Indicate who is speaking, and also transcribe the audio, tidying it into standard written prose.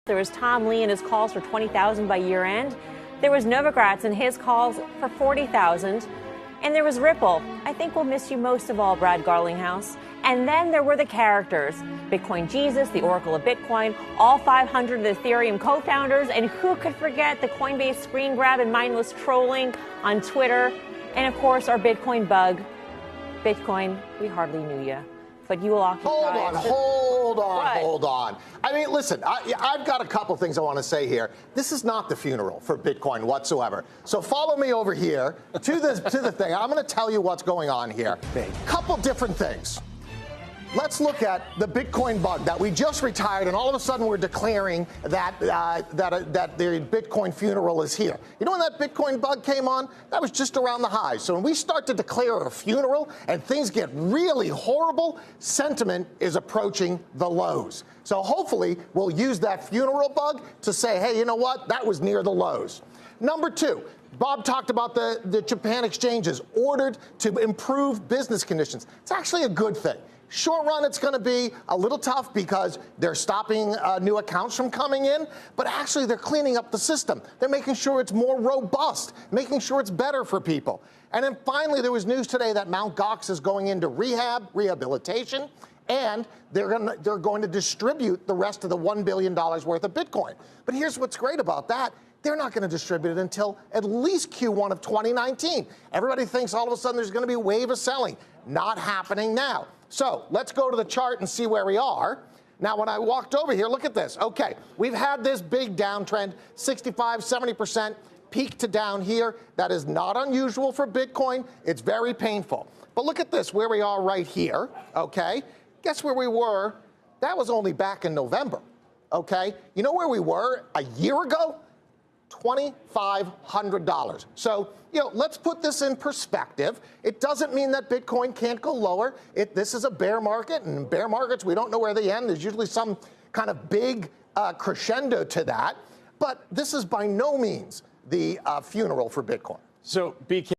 Speaker 1: There was Tom Lee and his calls for 20,000 by year end. There was Novogratz and his calls for 40,000. And there was Ripple. I think we'll miss you most of all, Brad Garlinghouse. And then there were the characters. Bitcoin Jesus, the Oracle of Bitcoin, all 500 of the Ethereum co-founders, and who could forget the Coinbase screen grab and mindless trolling on Twitter, and of course our Bitcoin bug. Bitcoin, we hardly knew you, but you will occupy.
Speaker 2: Hold on. I mean, listen, I've got a couple things I want to say here. This is not the funeral for Bitcoin whatsoever. So follow me over here to the thing. I'm going to tell you what's going on here. Couple different things. Let's look at the Bitcoin bug that we just retired, and all of a sudden we're declaring that that the Bitcoin funeral is here. You know when that Bitcoin bug came on? That was just around the high. So when we start to declare a funeral and things get really horrible, sentiment is approaching the lows. So hopefully we'll use that funeral bug to say, hey, you know what? That was near the lows. Number two. Bob talked about the Japan exchanges ordered to improve business conditions. It's actually a good thing. Short run, it's going to be a little tough because they're stopping new accounts from coming in, but actually they're cleaning up the system. They're making sure it's more robust, making sure it's better for people. And then finally, there was news today that Mt. Gox is going into rehabilitation, and they're going to distribute the rest of the $1 billion worth of Bitcoin. But here's what's great about that. They're not going to distribute it until at least Q1 of 2019. Everybody thinks all of a sudden there's going to be a wave of selling. Not happening now. So let's go to the chart and see where we are. Now, when I walked over here, look at this. Okay, we've had this big downtrend, 65, 70% peak to down here. That is not unusual for Bitcoin. It's very painful. But look at this, where we are right here, okay? Guess where we were? That was only back in November, okay? You know where we were a year ago? $2,500. So, let's put this in perspective. It doesn't mean that Bitcoin can't go lower. This is a bear market, and in bear markets, we don't know where they end. There's usually some kind of big crescendo to that. But this is by no means the funeral for Bitcoin.
Speaker 3: So, BK.